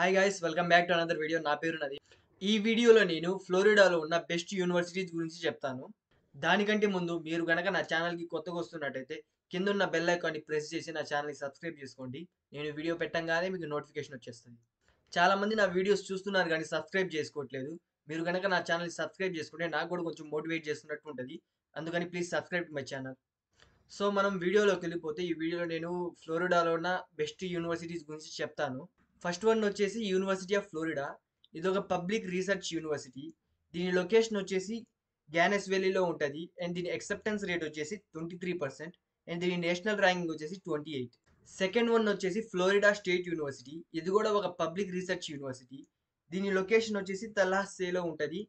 Hi guys, welcome back to another video. నా పేరు నది. ఈ వీడియోలో నేను ఫ్లోరిడాలో ఉన్న బెస్ట్ యూనివర్సిటీస్ గురించి చెప్తాను. దానికంటే ముందు మీరు గనక నా ఛానల్కి కొత్తగా వస్తున్నట్టయితే కింద ఉన్న బెల్ ఐకాన్ని ప్రెస్ చేసి నా ఛానల్ని సబ్స్క్రైబ్ చేసుకోండి. నేను వీడియో పెట్టంగానే మీకు నోటిఫికేషన్ వచ్చేస్తుంది. చాలామంది నా వీడియోస్ చూస్తున్నారు కానీ సబ్స్క్రైబ్ చేసుకోవట్లేదు. మీరు గనక నా ఛానల్ని సబ్స్క్రైబ్ చేసుకుంటే నాకు కూడా కొంచెం మోటివేట్ చేస్తున్నట్టు ఉంటుంది. అందుకని please subscribe to my channel. So మనం వీడియోలోకి వెళ్ళిపోతే, ఈ వీడియోలో నేను ఫ్లోరిడాలో ఉన్న బెస్ట్ యూనివర్సిటీస్ గురించి చెప్తాను. ఫస్ట్ వన్ వచ్చేసి యూనివర్సిటీ ఆఫ్ ఫ్లోరిడా. ఇది ఒక పబ్లిక్ రీసెర్చ్ యూనివర్సిటీ. దీని లొకేషన్ వచ్చేసి గ్యానెస్ వ్యాలీలో ఉంటుంది అండ్ దీని అక్సెప్టెన్స్ రేట్ వచ్చేసి 23% అండ్ దీని నేషనల్ ర్యాంకింగ్ వచ్చేసి 28. సెకండ్ వన్ వచ్చేసి ఫ్లోరిడా స్టేట్ యూనివర్సిటీ. ఇది కూడా ఒక పబ్లిక్ రీసెర్చ్ యూనివర్సిటీ. దీని లొకేషన్ వచ్చేసి తల్హాస్సేలో ఉంటుంది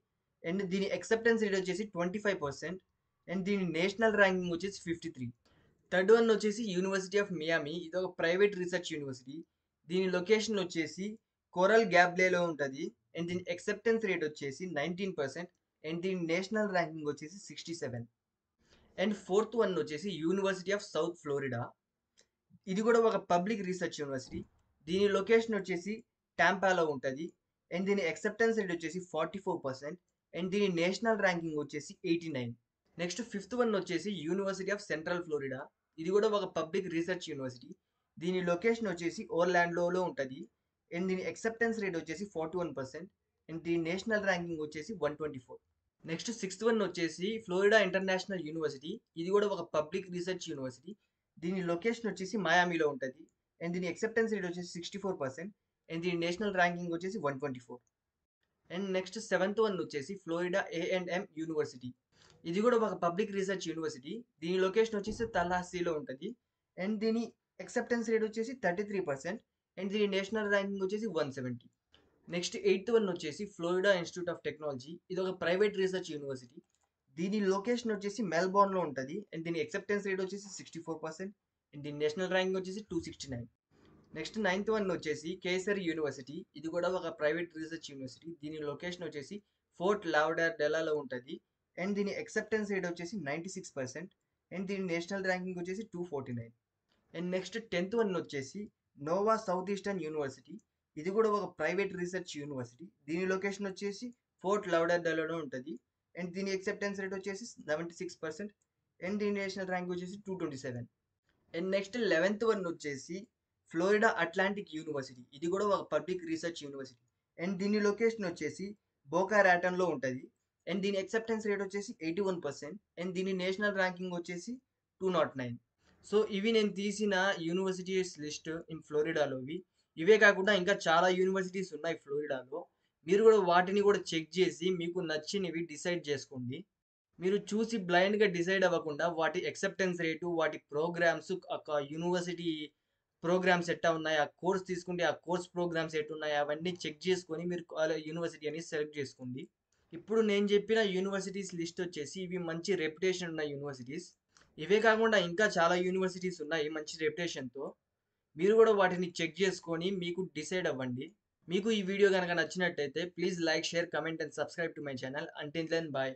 అండ్ దీని అక్సెప్టెన్స్ రేట్ వచ్చేసి 25% అండ్ దీని నేషనల్ ర్యాంకింగ్ వచ్చేసి 53. థర్డ్ వన్ వచ్చేసి యూనివర్సిటీ ఆఫ్ మియామి. ఇది ఒక ప్రైవేట్ రీసెర్చ్ యూనివర్సిటీ. దీని లొకేషన్ వచ్చేసి కోరల్ గ్యాబ్లేలో ఉంటుంది అండ్ దీని అక్సెప్టెన్స్ రేట్ వచ్చేసి 19% అండ్ దీని నేషనల్ ర్యాంకింగ్ వచ్చేసి 67. అండ్ ఫోర్త్ వన్ వచ్చేసి యూనివర్సిటీ ఆఫ్ సౌత్ ఫ్లోరిడా. ఇది కూడా ఒక పబ్లిక్ రీసెర్చ్ యూనివర్సిటీ. దీని లొకేషన్ వచ్చేసి టాంపాలో ఉంటుంది అండ్ దీని అక్సెప్టెన్స్ రేట్ వచ్చేసి 44% అండ్ దీని నేషనల్ ర్యాంకింగ్ వచ్చేసి 89. నెక్స్ట్ ఫిఫ్త్ వన్ వచ్చేసి యూనివర్సిటీ ఆఫ్ సెంట్రల్ ఫ్లోరిడా. ఇది కూడా ఒక పబ్లిక్ రీసెర్చ్ యూనివర్సిటీ. దీని లొకేషన్ వచ్చేసి ఓర్లాండోలో ఉంటుంది అండ్ దీని అక్సెప్టెన్స్ రేట్ వచ్చేసి 41% అండ్ దీని నేషనల్ ర్యాంకింగ్ వచ్చేసి 124. నెక్స్ట్ సిక్స్త్ వన్ వచ్చేసి ఫ్లోరిడా ఇంటర్నేషనల్ యూనివర్సిటీ. ఇది కూడా ఒక పబ్లిక్ రీసెర్చ్ యూనివర్సిటీ. దీని లొకేషన్ వచ్చేసి మయామిలో ఉంటుంది అండ్ దీని అక్సెప్టెన్స్ రేట్ వచ్చేసి 64% అండ్ దీని నేషనల్ ర్యాంకింగ్ వచ్చేసి 124. అండ్ నెక్స్ట్ సెవెంత్ వన్ వచ్చేసి ఫ్లోరిడా A&M యూనివర్సిటీ. ఇది కూడా ఒక పబ్లిక్ రీసెర్చ్ యూనివర్సిటీ. దీని లొకేషన్ వచ్చేసి తల్హాస్సీలో ఉంటుంది అండ్ దీని అక్సెప్టెన్స్ రేట్ వచ్చేసి 33% అండ్ దీని నేషనల్ ర్యాంకింగ్ వచ్చేసి 170. నెక్స్ట్ ఎయిత్ వన్ వచ్చేసి ఫ్లోరిడా ఇన్స్టిట్యూట్ ఆఫ్ టెక్నాలజీ. ఇది ఒక ప్రైవేట్ రీసెర్చ్ యూనివర్సిటీ. దీని లొకేషన్ వచ్చేసి మెల్బోర్న్లో ఉంటుంది అండ్ దీని అక్సెప్టెన్స్ రేట్ వచ్చేసి 64% అండ్ దీని నేషనల్ ర్యాంకింగ్ వచ్చేసి 269. నెక్స్ట్ నైన్త్ వన్ వచ్చేసి కేసర్ యూనివర్సిటీ. ఇది కూడా ఒక ప్రైవేట్ రీసెర్చ్ యూనివర్సిటీ. దీని లొకేషన్ వచ్చేసి ఫోర్ట్ లాడర్డెల్లాలో ఉంటుంది అండ్ దీని అక్సెప్టెన్స్ రేట్ వచ్చేసి 96% అండ్ దీని నేషనల్ ర్యాంకింగ్ వచ్చేసి 249. అండ్ నెక్స్ట్ టెన్త్ వన్ వచ్చేసి నోవా సౌత్ ఈస్టర్న్ యూనివర్సిటీ. ఇది కూడా ఒక ప్రైవేట్ రీసెర్చ్ యూనివర్సిటీ. దీని లొకేషన్ వచ్చేసి ఫోర్ట్ లౌడర్డెల్లాలో ఉంటుంది అండ్ దీని అక్సెప్టెన్స్ రేట్ వచ్చేసి 76% అండ్ దీని నేషనల్ ర్యాంక్ వచ్చేసి 227. అండ్ నెక్స్ట్ 11th వన్ వచ్చేసి ఫ్లోరిడా అట్లాంటిక్ యూనివర్సిటీ. ఇది కూడా ఒక పబ్లిక్ రీసెర్చ్ యూనివర్సిటీ అండ్ దీని లొకేషన్ వచ్చేసి బోకా రాటన్లో ఉంటుంది అండ్ దీని అక్సెప్టెన్స్ రేట్ వచ్చేసి 81% అండ్ దీని నేషనల్ ర్యాంకింగ్ వచ్చేసి 209. సో ఇవి నేను తీసిన యూనివర్సిటీస్ లిస్ట్ ఇన్ ఫ్లోరిడాలోవి. ఇవే కాకుండా ఇంకా చాలా యూనివర్సిటీస్ ఉన్నాయి ఫ్లోరిడాలో. మీరు కూడా వాటిని కూడా చెక్ చేసి మీకు నచ్చినవి డిసైడ్ చేసుకోండి. మీరు చూసి బ్లైండ్గా డిసైడ్ అవ్వకుండా వాటి అక్సెప్టెన్స్ రేటు, వాటి ప్రోగ్రామ్స్, ఒక యూనివర్సిటీ ప్రోగ్రామ్స్ ఎట్టా ఉన్నాయి, ఆ కోర్స్ తీసుకుంటే ఆ కోర్స్ ప్రోగ్రామ్స్ ఎట్టున్నాయి, అవన్నీ చెక్ చేసుకొని మీరు యూనివర్సిటీ అనేది సెలెక్ట్ చేసుకోండి. ఇప్పుడు నేను చెప్పిన యూనివర్సిటీస్ లిస్ట్ వచ్చేసి ఇవి మంచి రెప్యుటేషన్ ఉన్న యూనివర్సిటీస్. ఇవే కాకుండా ఇంకా చాలా యూనివర్సిటీస్ ఉన్నాయి మంచి రెప్యుటేషన్తో. మీరు కూడా వాటిని చెక్ చేసుకొని మీకు డిసైడ్ అవ్వండి. మీకు ఈ వీడియో కనుక నచ్చినట్టయితే please like, share, comment and subscribe to my channel. Until then bye.